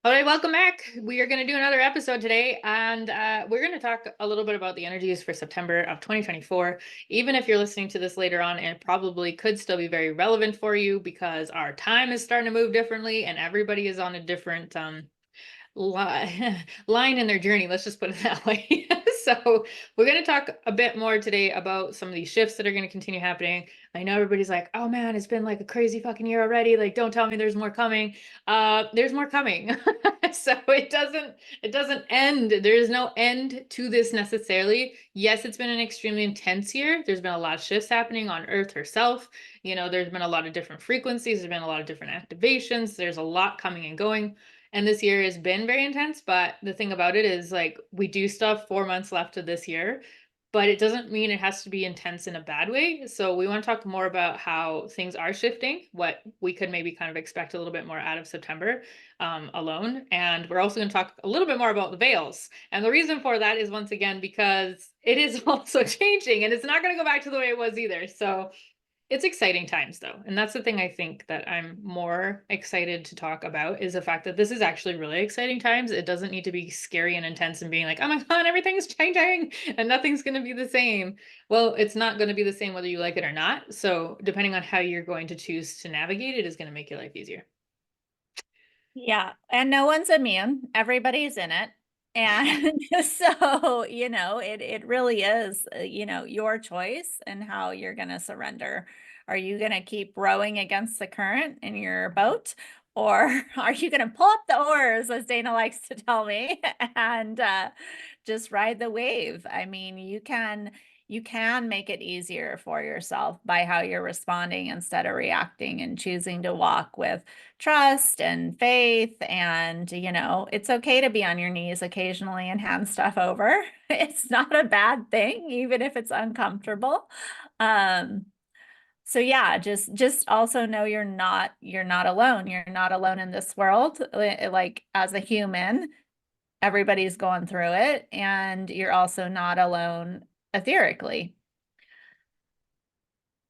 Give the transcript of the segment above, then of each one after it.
All right, welcome back. We are going to do another episode today, and we're going to talk a little bit about the energies for September of 2024. Even if you're listening to this later on, it probably could still be very relevant for you because our time is starting to move differently, and everybody is on a different line in their journey. Let's just put it that way. So we're going to talk a bit more today about some of these shifts that are going to continue happening. I know everybody's like, oh man, it's been like a crazy fucking year already. Like, don't tell me there's more coming. There's more coming. So it doesn't end. There is no end to this necessarily. Yes, it's been an extremely intense year. There's been a lot of shifts happening on Earth herself. There's been a lot of different frequencies, there's been a lot of different activations, there's a lot coming and going. And this year has been very intense, but the thing about it is like we do still have 4 months left of this year, but it doesn't mean it has to be intense in a bad way. So we want to talk more about how things are shifting, what we could maybe kind of expect a little bit more out of September alone. And we're also going to talk a little bit more about the veils. And the reason for that is once again because it is also changing and it's not going to go back to the way it was either. So it's exciting times though. And that's the thing I think that I'm more excited to talk about is the fact that this is actually really exciting times. It doesn't need to be scary and intense and being like, oh my God, everything's changing and nothing's going to be the same. Well, it's not going to be the same whether you like it or not. So depending on how you're going to choose to navigate it is going to make your life easier. Yeah, and no one's immune. Everybody's in it. And so, it really is, your choice and how you're going to surrender. Are you going to keep rowing against the current in your boat? Or are you going to pull up the oars, as Dayna likes to tell me, and just ride the wave? I mean, you can make it easier for yourself by how you're responding instead of reacting and choosing to walk with trust and faith. And, it's okay to be on your knees occasionally and hand stuff over. It's not a bad thing, even if it's uncomfortable. Um, so yeah, just also know you're not alone. You're not alone in this world. Like as a human, everybody's going through it, and you're also not alone etherically.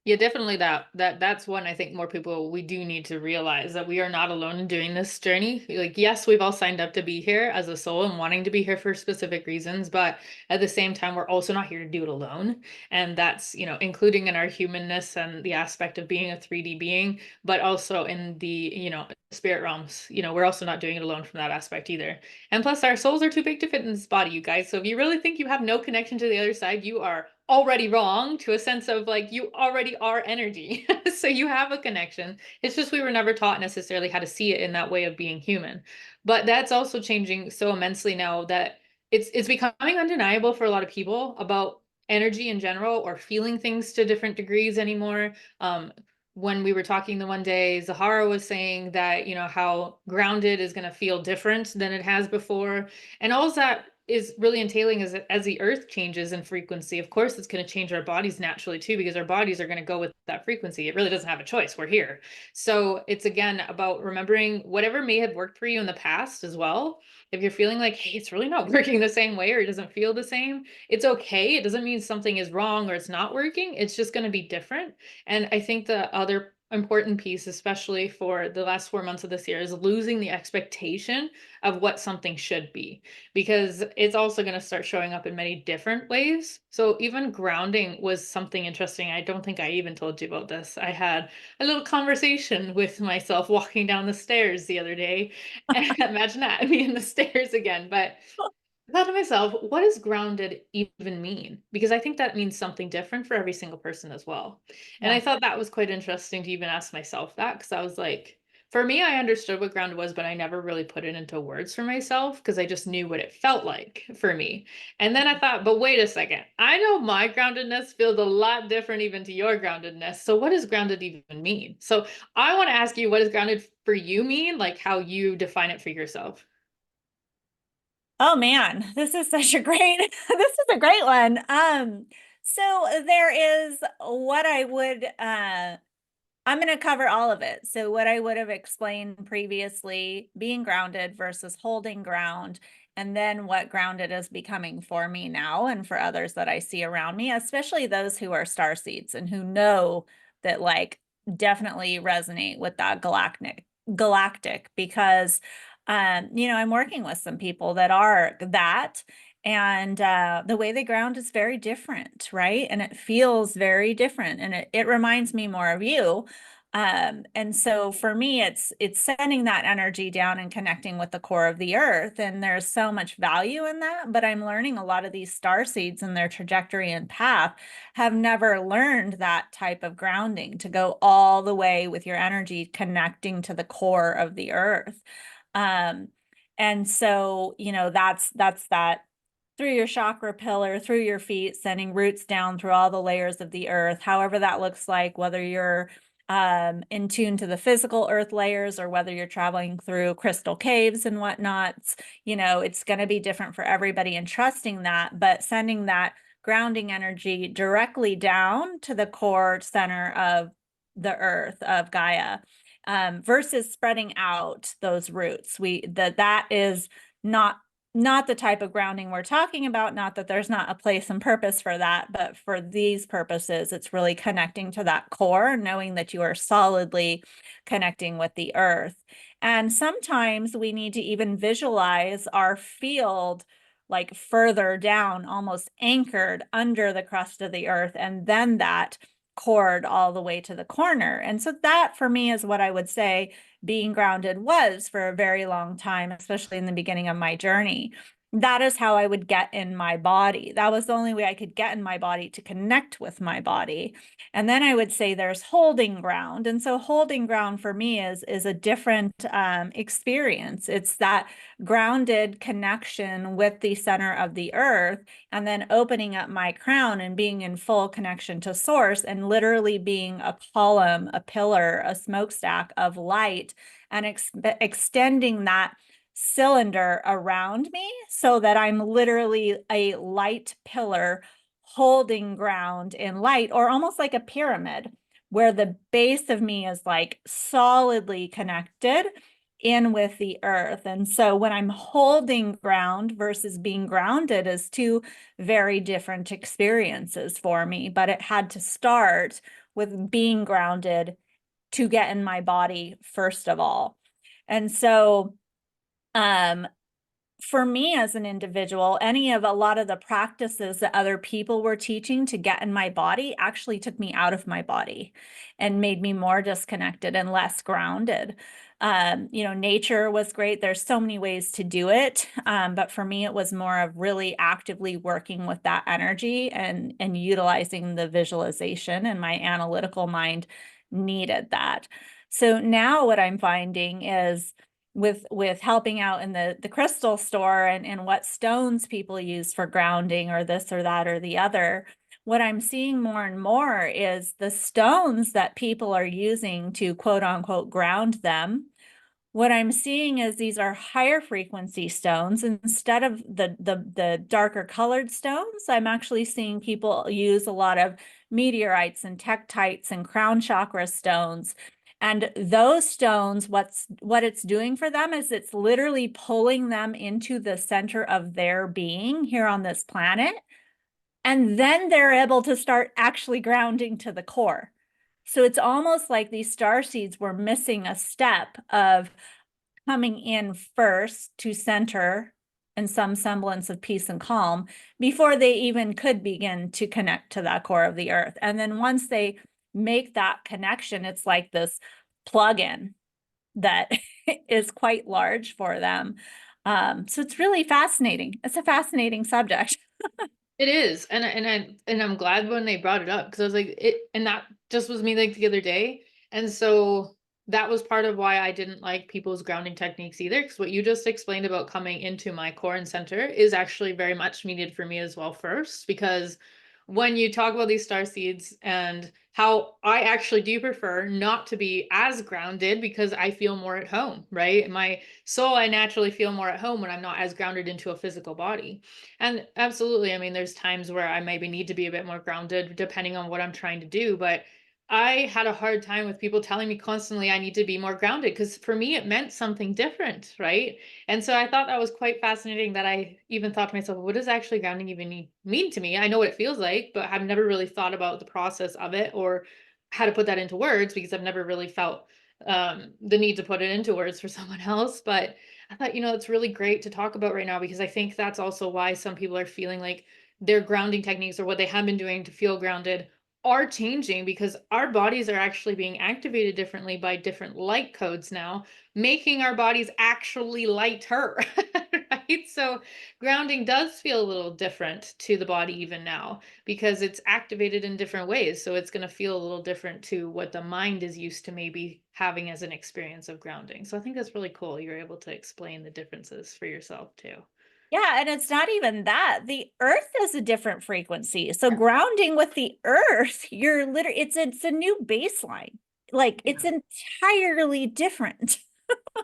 Yeah, definitely that's one I think more people we do need to realize that we are not alone in doing this journey. Like, yes, we've all signed up to be here as a soul and wanting to be here for specific reasons, but at the same time, we're also not here to do it alone. And that's, including in our humanness and the aspect of being a 3D being, but also in the, spirit realms. We're also not doing it alone from that aspect either. And plus, our souls are too big to fit in this body, you guys. So if you really think you have no connection to the other side, you are already wrong to a sense of like you already are energy. So you have a connection. It's just we were never taught necessarily how to see it in that way of being human. But that's also changing so immensely now that it's becoming undeniable for a lot of people about energy in general or feeling things to different degrees anymore. When we were talking the one day, Zahara was saying that, how grounded is going to feel different than it has before. And all that is really entailing is that as the earth changes in frequency, of course, it's going to change our bodies naturally too, because our bodies are going to go with that frequency. It really doesn't have a choice. We're here. So it's again about remembering whatever may have worked for you in the past as well. If you're feeling like, hey, it's really not working the same way or it doesn't feel the same, it's okay. It doesn't mean something is wrong or it's not working. It's just going to be different. And I think the other important piece, especially for the last 4 months of this year, is losing the expectation of what something should be, because it's also going to start showing up in many different ways. So even grounding was something interesting. I don't think I even told you about this. I had a little conversation with myself walking down the stairs the other day. And imagine that, me in the stairs again. But I thought to myself, what does grounded even mean? Because I think that means something different for every single person as well. And I Yeah. thought that was quite interesting to even ask myself that, because I was like, for me, I understood what grounded was, but I never really put it into words for myself because I just knew what it felt like for me. And then I thought, but wait a second, I know my groundedness feels a lot different even to your groundedness. So what does grounded even mean? So I want to ask you, what does grounded for you mean? Like how you define it for yourself. Oh man, this is such a great this is a great one. So there is what I would I'm going to cover all of it. So what I would have explained previously, being grounded versus holding ground, and then what grounded is becoming for me now and for others that I see around me, especially those who are star seeds and who know that like definitely resonate with that galactic because I'm working with some people that are that, and the way they ground is very different, right? And it feels very different, and it reminds me more of you. And so for me, it's sending that energy down and connecting with the core of the earth. And there's so much value in that. But I'm learning a lot of these star seeds and their trajectory and path have never learned that type of grounding to go all the way with your energy connecting to the core of the earth. Um, and so, that's that through your chakra pillar, through your feet, sending roots down through all the layers of the earth, however that looks like, whether you're in tune to the physical earth layers or whether you're traveling through crystal caves and whatnot, it's going to be different for everybody, and trusting that, but sending that grounding energy directly down to the core center of the earth, of Gaia, versus spreading out those roots. That is not the type of grounding we're talking about. Not that there's not a place and purpose for that, but for these purposes, it's really connecting to that core, knowing that you are solidly connecting with the earth. And sometimes we need to even visualize our field like further down, almost anchored under the crust of the earth, and then that cord all the way to the corner. And so that for me is what I would say being grounded was for a very long time, especially in the beginning of my journey. That is how I would get in my body. That was the only way I could get in my body to connect with my body. And then I would say there's holding ground. And so holding ground for me is a different experience. It's that grounded connection with the center of the earth, and then opening up my crown and being in full connection to source, and literally being a column, a pillar, a smokestack of light, and extending that cylinder around me so that I'm literally a light pillar holding ground in light, or almost like a pyramid where the base of me is like solidly connected in with the earth. And so when I'm holding ground versus being grounded is two very different experiences for me, but it had to start with being grounded to get in my body first of all. And so um for me as an individual, any of a lot of the practices that other people were teaching to get in my body actually took me out of my body and made me more disconnected and less grounded. Nature was great. There's so many ways to do it. But for me, it was more of really actively working with that energy and utilizing the visualization, and my analytical mind needed that. So now what I'm finding is with helping out in the crystal store and what stones people use for grounding or this or that or the other, what I'm seeing more and more is the stones that people are using to quote unquote ground them. What I'm seeing is these are higher frequency stones instead of the darker colored stones. I'm actually seeing people use a lot of meteorites and tektites and crown chakra stones. And those stones, what it's doing for them is it's literally pulling them into the center of their being here on this planet. And then they're able to start actually grounding to the core. So it's almost like these star seeds were missing a step of coming in first to center and some semblance of peace and calm before they even could begin to connect to that core of the earth. And then once they make that connection, it's like this plug-in that is quite large for them. So it's really fascinating. It's a fascinating subject. It is, and I'm glad when they brought it up because I was like it, and that just was me like the other day, and so that was part of why I didn't like people's grounding techniques either. Because what you just explained about coming into my core and center is actually very much needed for me as well first, because when you talk about these star seeds and how I actually do prefer not to be as grounded because I feel more at home, right? My soul, I naturally feel more at home when I'm not as grounded into a physical body. And absolutely, I mean, there's times where I maybe need to be a bit more grounded depending on what I'm trying to do. But I had a hard time with people telling me constantly I need to be more grounded because for me, it meant something different, right? And so I thought that was quite fascinating that I even thought to myself, what does actually grounding even mean to me? I know what it feels like, but I've never really thought about the process of it or how to put that into words because I've never really felt the need to put it into words for someone else. But I thought, it's really great to talk about right now because I think that's also why some people are feeling like their grounding techniques or what they have been doing to feel grounded are changing because our bodies are actually being activated differently by different light codes now, making our bodies actually lighter, right? So grounding does feel a little different to the body even now because it's activated in different ways. So it's going to feel a little different to what the mind is used to maybe having as an experience of grounding. So I think that's really cool. You're able to explain the differences for yourself too. Yeah, and it's not even that. The earth is a different frequency. So grounding with the earth, you're literally it's a new baseline. Like Yeah. it's entirely different.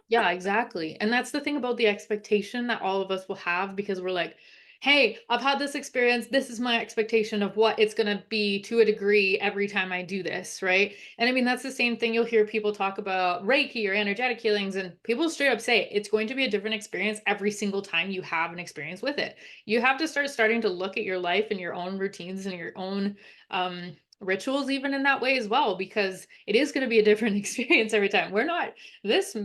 Yeah, exactly. And that's the thing about the expectation that all of us will have because we're like, hey, I've had this experience. This is my expectation of what it's going to be to a degree every time I do this. Right. And I mean, that's the same thing. You'll hear people talk about Reiki or energetic healings, and people straight up say it's going to be a different experience every single time you have an experience with it. You have to starting to look at your life and your own routines and your own, rituals even in that way as well, because it is going to be a different experience every time. We're not this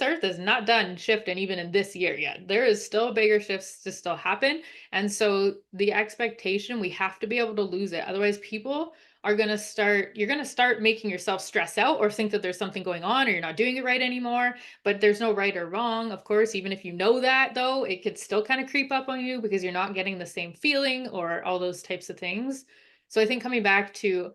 earth is not done shifting even in this year yet. There is still bigger shifts to still happen. And so the expectation, we have to be able to lose it. Otherwise, people are going to start, you're going to start making yourself stress out or think that there's something going on or you're not doing it right anymore. But there's no right or wrong. Of course, even if you know that though, it could still kind of creep up on you because you're not getting the same feeling or all those types of things. So I think coming back to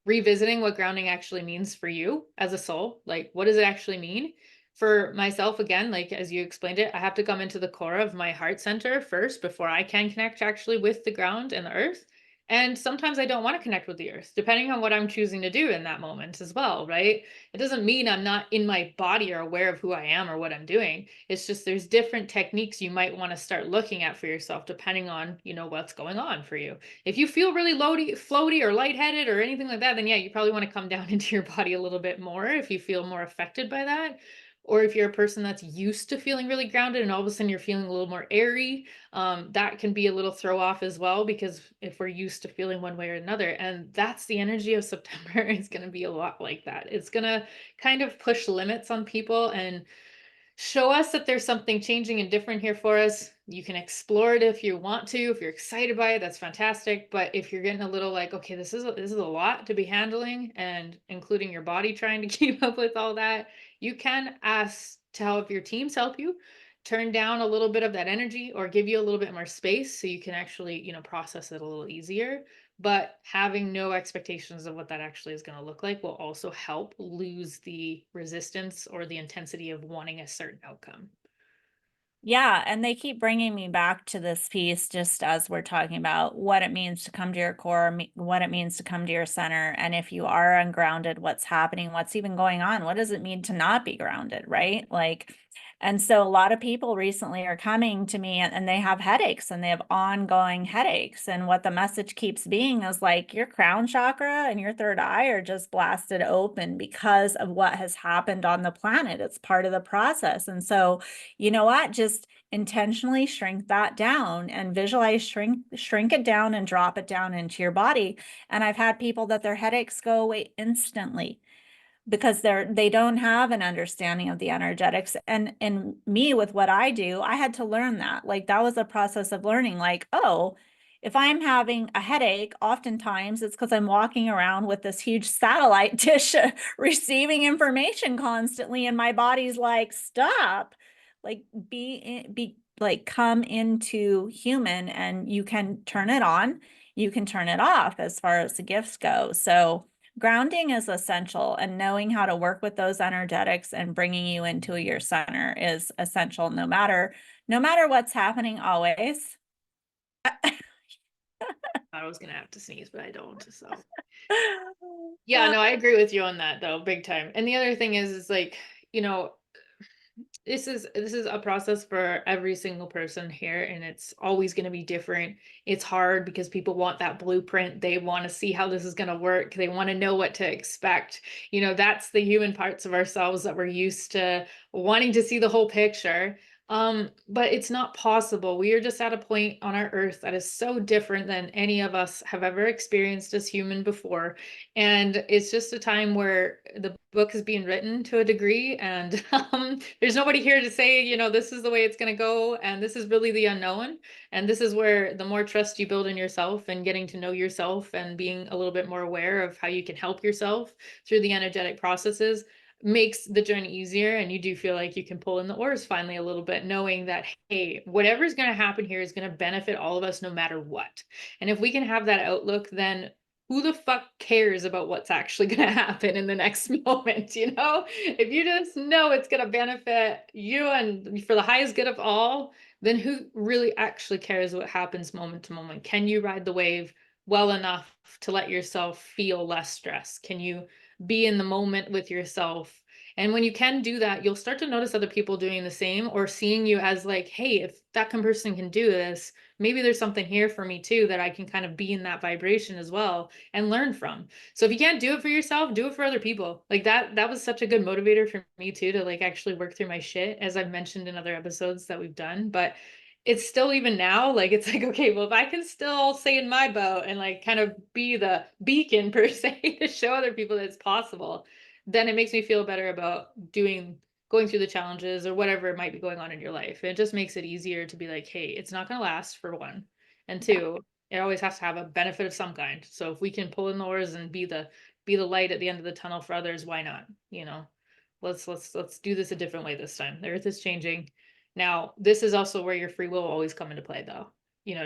revisiting what grounding actually means for you as a soul, like what does it actually mean? For myself, again, like as you explained it, I have to come into the core of my heart center first before I can connect actually with the ground and the earth. And sometimes I don't want to connect with the earth, depending on what I'm choosing to do in that moment as well, right? It doesn't mean I'm not in my body or aware of who I am or what I'm doing. It's just there's different techniques you might want to start looking at for yourself, depending on, what's going on for you. If you feel really loady, floaty or lightheaded or anything like that, then yeah, you probably want to come down into your body a little bit more if you feel more affected by that. Or if you're a person that's used to feeling really grounded and all of a sudden you're feeling a little more airy, that can be a little throw off as well, because if we're used to feeling one way or another, and that's the energy of September, it's going to be a lot like that. It's going to kind of push limits on people and show us that there's something changing and different here for us. You can explore it if you want to. If you're excited by it, that's fantastic. But if you're getting a little like, okay, this is a lot to be handling, and including your body trying to keep up with all that, you can ask to help your teams help you turn down a little bit of that energy or give you a little bit more space so you can actually, process it a little easier. But having no expectations of what that actually is going to look like will also help lose the resistance or the intensity of wanting a certain outcome. Yeah, and they keep bringing me back to this piece just as we're talking about what it means to come to your core, what it means to come to your center. And if you are ungrounded, what's happening, what's even going on? What does it mean to not be grounded, right? Like, and so a lot of people recently are coming to me and they have headaches and they have ongoing headaches. And what the message keeps being is like your crown chakra and your third eye are just blasted open because of what has happened on the planet. It's part of the process. And so, you know what? Just intentionally shrink that down and visualize shrink it down and drop it down into your body. And I've had people that their headaches go away instantly because they don't have an understanding of the energetics. And me, with what I do, I had to learn that. Like that was a process of learning, like, oh, if I'm having a headache, oftentimes it's because I'm walking around with this huge satellite dish receiving information constantly, and my body's like, stop. Like be like come into human, and you can turn it on, you can turn it off as far as the gifts go. So grounding is essential, and knowing how to work with those energetics and bringing you into your center is essential, no matter what's happening always. I was gonna have to sneeze, but I don't. So yeah, no, I agree with you on that though, big time. And the other thing is like, you know, this is a process for every single person here, and it's always going to be different. It's hard because people want that blueprint. They want to see how this is going to work. They want to know what to expect. That's the human parts of ourselves that we're used to wanting to see the whole picture. But it's not possible. We are just at a point on our earth that is so different than any of us have ever experienced as human before. And it's just a time where the book is being written to a degree, and there's nobody here to say, this is the way it's going to go. And this is really the unknown. And this is where the more trust you build in yourself and getting to know yourself and being a little bit more aware of how you can help yourself through the energetic processes makes the journey easier, and you do feel like you can pull in the oars finally a little bit, knowing that, hey, whatever's going to happen here is going to benefit all of us no matter what. And if we can have that outlook, then who the fuck cares about what's actually going to happen in the next moment? If you just know it's going to benefit you and for the highest good of all, then who really actually cares what happens moment to moment? Can you ride the wave well enough to let yourself feel less stress? Can you be in the moment with yourself? And when you can do that, you'll start to notice other people doing the same, or seeing you as like, hey, if that person can do this, maybe there's something here for me too, that I can kind of be in that vibration as well and learn from. So if you can't do it for yourself, do it for other people. Like that was such a good motivator for me too, to like actually work through my shit, as I've mentioned in other episodes that we've done. But it's still, even now, like it's like, okay, well, if I can still stay in my boat and like kind of be the beacon per se to show other people that it's possible, then it makes me feel better about going through the challenges or whatever might be going on in your life. It just makes it easier to be like, hey, it's not going to last, for one, and Yeah. two, it always has to have a benefit of some kind. So if we can pull in the oars and be the light at the end of the tunnel for others, why not? Let's do this a different way this time. The earth is changing. Now, this is also where your free will will always come into play, though.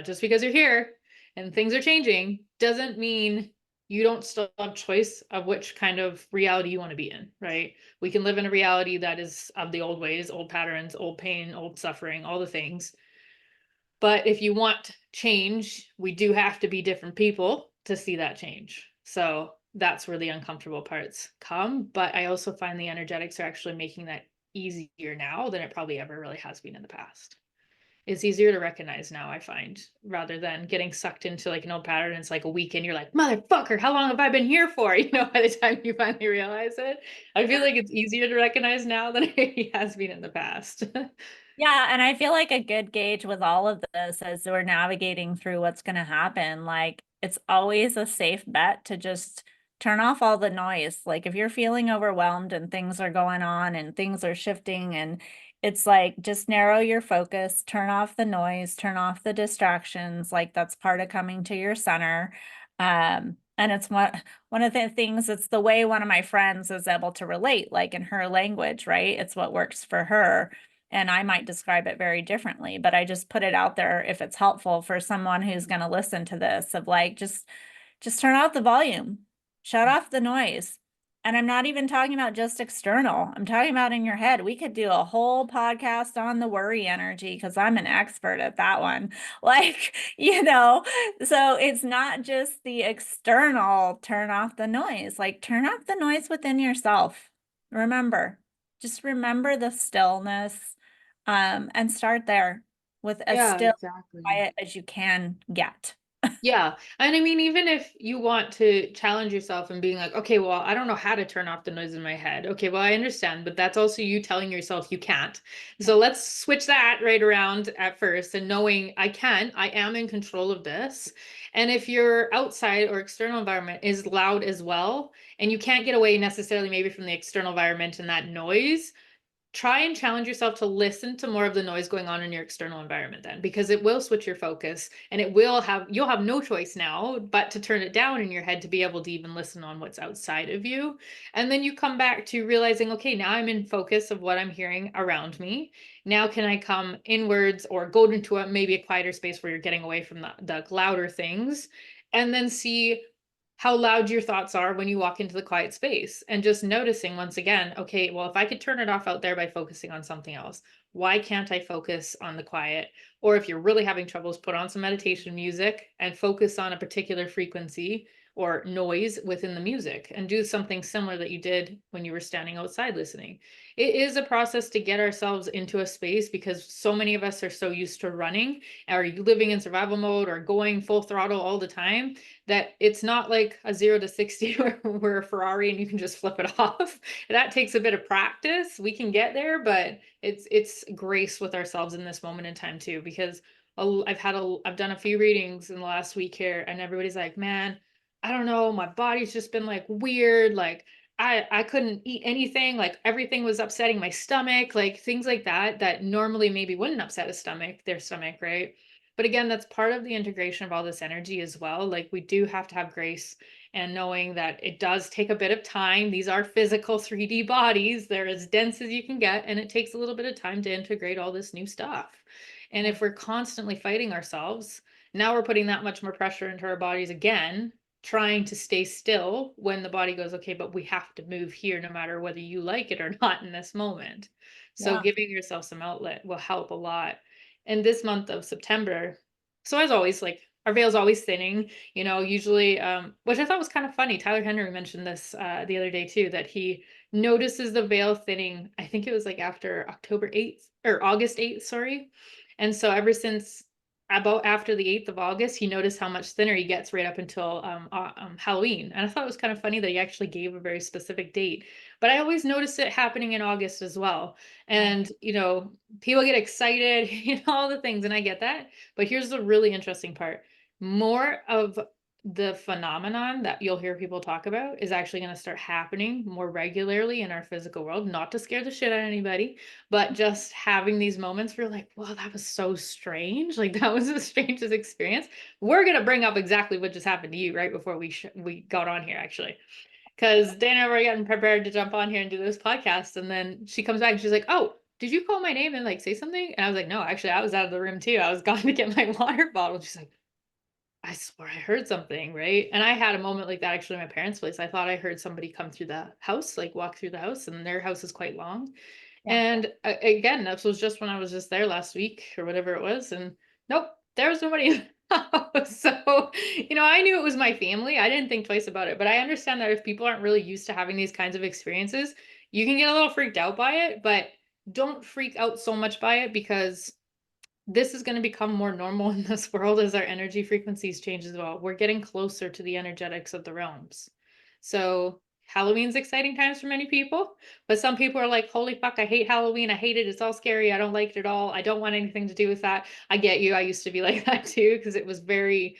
Just because you're here and things are changing doesn't mean you don't still have choice of which kind of reality you want to be in, right? We can live in a reality that is of the old ways, old patterns, old pain, old suffering, all the things. But if you want change, we do have to be different people to see that change. So that's where the uncomfortable parts come. But I also find the energetics are actually making that easier now than it probably ever really has been in the past. It's easier to recognize now, I find, rather than getting sucked into like an old pattern. It's like a week and you're like, motherfucker, how long have I been here for? By the time you finally realize it, I feel like it's easier to recognize now than it has been in the past. Yeah, and I feel like a good gauge with all of this as we're navigating through what's going to happen, like it's always a safe bet to just turn off all the noise. Like if you're feeling overwhelmed and things are going on and things are shifting, and it's like just narrow your focus, turn off the noise, turn off the distractions. Like that's part of coming to your center. And it's one of the things, it's the way one of my friends is able to relate, like in her language, right? It's what works for her, and I might describe it very differently, but I just put it out there if it's helpful for someone who's going to listen to this, of like just turn off the volume, shut off the noise. And I'm not even talking about just external. I'm talking about in your head. We could do a whole podcast on the worry energy because I'm an expert at that one. Like, so it's not just the external turn off the noise, like turn off the noise within yourself. Remember, just remember the stillness, and start there with as Yeah, still exactly. quiet as you can get. Yeah. And I mean, even if you want to challenge yourself and being like, okay, well, I don't know how to turn off the noise in my head. Okay, well, I understand, but that's also you telling yourself you can't. So let's switch that right around at first, and knowing I am in control of this. And if your outside or external environment is loud as well, and you can't get away necessarily maybe from the external environment and that noise, try and challenge yourself to listen to more of the noise going on in your external environment, then, because it will switch your focus, and you'll have no choice now but to turn it down in your head to be able to even listen on what's outside of you. And then you come back to realizing, okay, now I'm in focus of what I'm hearing around me. Now can I come inwards or go into maybe a quieter space where you're getting away from the louder things, and then see how loud your thoughts are when you walk into the quiet space, and just noticing once again, okay, well, if I could turn it off out there by focusing on something else, why can't I focus on the quiet? Or if you're really having troubles, put on some meditation music and focus on a particular frequency. or noise within the music, and do something similar that you did when you were standing outside listening. It is a process to get ourselves into a space because so many of us are so used to running or living in survival mode or going full throttle all the time that it's not like a 0 to 60 where we're a Ferrari and you can just flip it off. That takes a bit of practice. We can get there, but it's grace with ourselves in this moment in time too, because I've done a few readings in the last week here, and everybody's like, man, I don't know, my body's just been like weird, like I couldn't eat anything, like everything was upsetting my stomach, like things like that that normally maybe wouldn't upset their stomach, right? But again, that's part of the integration of all this energy as well. Like we do have to have grace and knowing that it does take a bit of time. These are physical 3D bodies. They're as dense as you can get, and it takes a little bit of time to integrate all this new stuff. And if we're constantly fighting ourselves, now we're putting that much more pressure into our bodies again, trying to stay still when the body goes, okay, but we have to move here no matter whether you like it or not in this moment. So Yeah. giving yourself some outlet will help a lot. And this month of September, so as always, like our veil's always thinning, usually, which I thought was kind of funny. Tyler Henry mentioned this the other day too, that he notices the veil thinning. I think it was like after October 8th or August 8th, sorry. And so ever since about after the 8th of August, he noticed how much thinner he gets right up until Halloween. And I thought it was kind of funny that he actually gave a very specific date. But I always notice it happening in August as well. And, people get excited, all the things, and I get that. But here's the really interesting part. More of the phenomenon that you'll hear people talk about is actually going to start happening more regularly in our physical world, not to scare the shit out of anybody, but just having these moments where you're like, wow, that was so strange. Like that was the strangest experience. We're going to bring up exactly what just happened to you right before we got on here, actually. Because Dayna and I were getting prepared to jump on here and do this podcast. And then she comes back and she's like, oh, did you call my name and like say something? And I was like, no, actually, I was out of the room too. I was gone to get my water bottle. She's like, I swear I heard something, right? And I had a moment like that actually at my parents' place. I thought I heard somebody come through the house, like walk through the house, and their house is quite long. Yeah. And again, this was just when I was just there last week or whatever it was. And nope, there was nobody in the house. So, I knew it was my family. I didn't think twice about it. But I understand that if people aren't really used to having these kinds of experiences, you can get a little freaked out by it, but don't freak out so much by it because this is going to become more normal in this world as our energy frequencies change as well. We're getting closer to the energetics of the realms. So Halloween's exciting times for many people, but some people are like, holy fuck, I hate Halloween. I hate it. It's all scary. I don't like it at all. I don't want anything to do with that. I get you. I used to be like that too, because it was very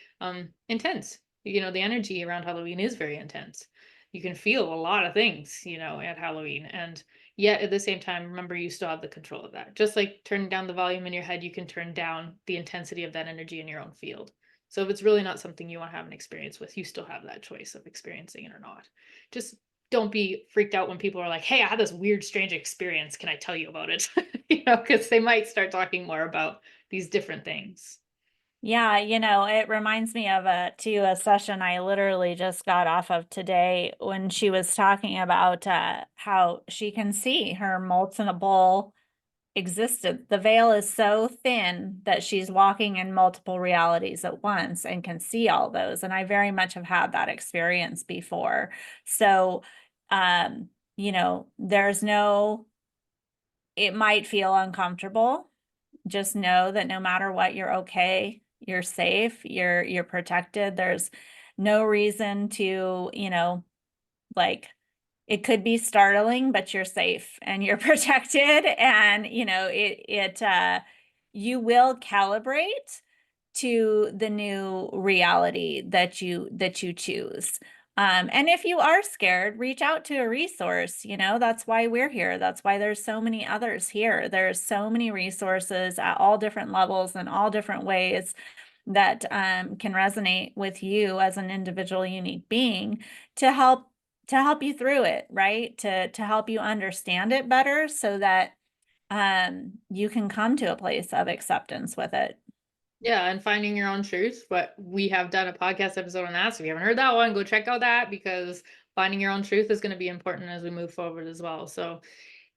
intense. The energy around Halloween is very intense. You can feel a lot of things, at Halloween. And yet at the same time, remember you still have the control of that. Just like turning down the volume in your head, you can turn down the intensity of that energy in your own field. So if it's really not something you want to have an experience with, you still have that choice of experiencing it or not. Just don't be freaked out when people are like, hey, I had this weird, strange experience. Can I tell you about it? Because they might start talking more about these different things. Yeah, it reminds me of a session I literally just got off of today when she was talking about how she can see her multiple existence. The veil is so thin that she's walking in multiple realities at once and can see all those. And I very much have had that experience before. So, there's it might feel uncomfortable. Just know that no matter what, you're okay, you're safe, you're protected. There's no reason to, like it could be startling, but you're safe and you're protected. And you will calibrate to the new reality that you choose. And if you are scared, reach out to a resource. That's why we're here. That's why there's so many others here. There's so many resources at all different levels and all different ways that can resonate with you as an individual, unique being to help you through it, right? To help you understand it better so that you can come to a place of acceptance with it. Yeah, and finding your own truth. But we have done a podcast episode on that. So if you haven't heard that one, go check out that because finding your own truth is going to be important as we move forward as well. So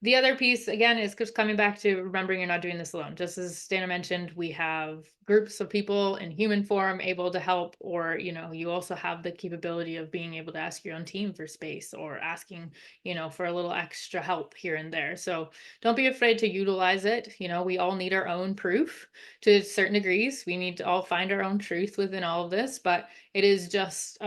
The other piece, again, is just coming back to remembering you're not doing this alone. Just as Dana mentioned, we have groups of people in human form able to help, or, you also have the capability of being able to ask your own team for space or asking, for a little extra help here and there. So don't be afraid to utilize it. We all need our own proof to certain degrees. We need to all find our own truth within all of this, but it is just,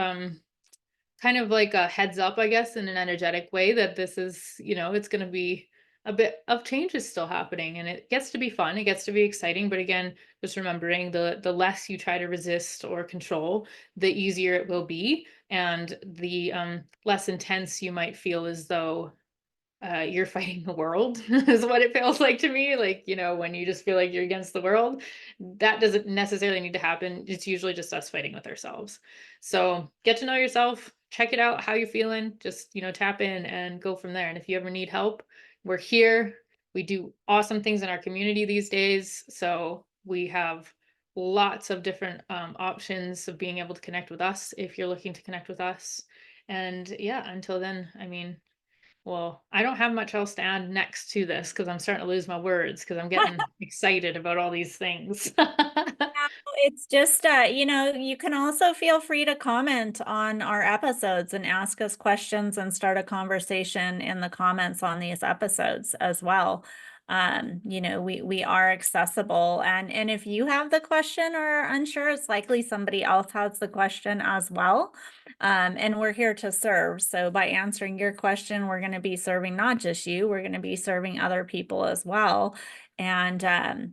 kind of like a heads up, I guess, in an energetic way that this is, it's going to be a bit of change is still happening, and it gets to be fun. It gets to be exciting. But again, just remembering the less you try to resist or control, the easier it will be. And the less intense you might feel as though you're fighting the world is what it feels like to me. Like, when you just feel like you're against the world, that doesn't necessarily need to happen. It's usually just us fighting with ourselves. So get to know yourself, check it out, how you're feeling, just, tap in and go from there. And if you ever need help, we're here. We do awesome things in our community these days. So we have lots of different options of being able to connect with us if you're looking to connect with us. And yeah, until then, I mean, well, I don't have much else to add next to this because I'm starting to lose my words because I'm getting excited about all these things. Yeah, it's just, you can also feel free to comment on our episodes and ask us questions and start a conversation in the comments on these episodes as well. We are accessible, and if you have the question or are unsure, it's likely somebody else has the question as well. And we're here to serve. So by answering your question, we're going to be serving not just you, we're going to be serving other people as well. And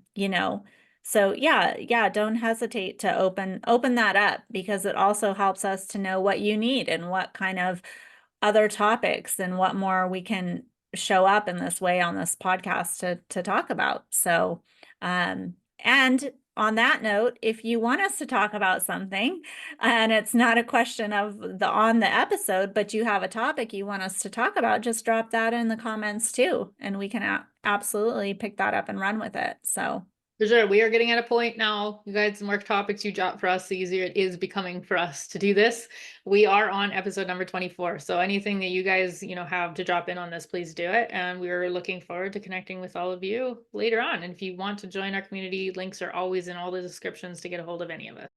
so yeah, don't hesitate to open that up, because it also helps us to know what you need and what kind of other topics and what more we can show up in this way on this podcast to talk about. So and on that note, if you want us to talk about something and it's not a question of on the episode, but you have a topic you want us to talk about, just drop that in the comments too, and we can absolutely pick that up and run with it. So For sure. We are getting at a point now, you guys, the more topics you drop for us, the easier it is becoming for us to do this. We are on episode number 24. So anything that you guys, have to drop in on this, please do it. And we're looking forward to connecting with all of you later on. And if you want to join our community, links are always in all the descriptions to get a hold of any of us.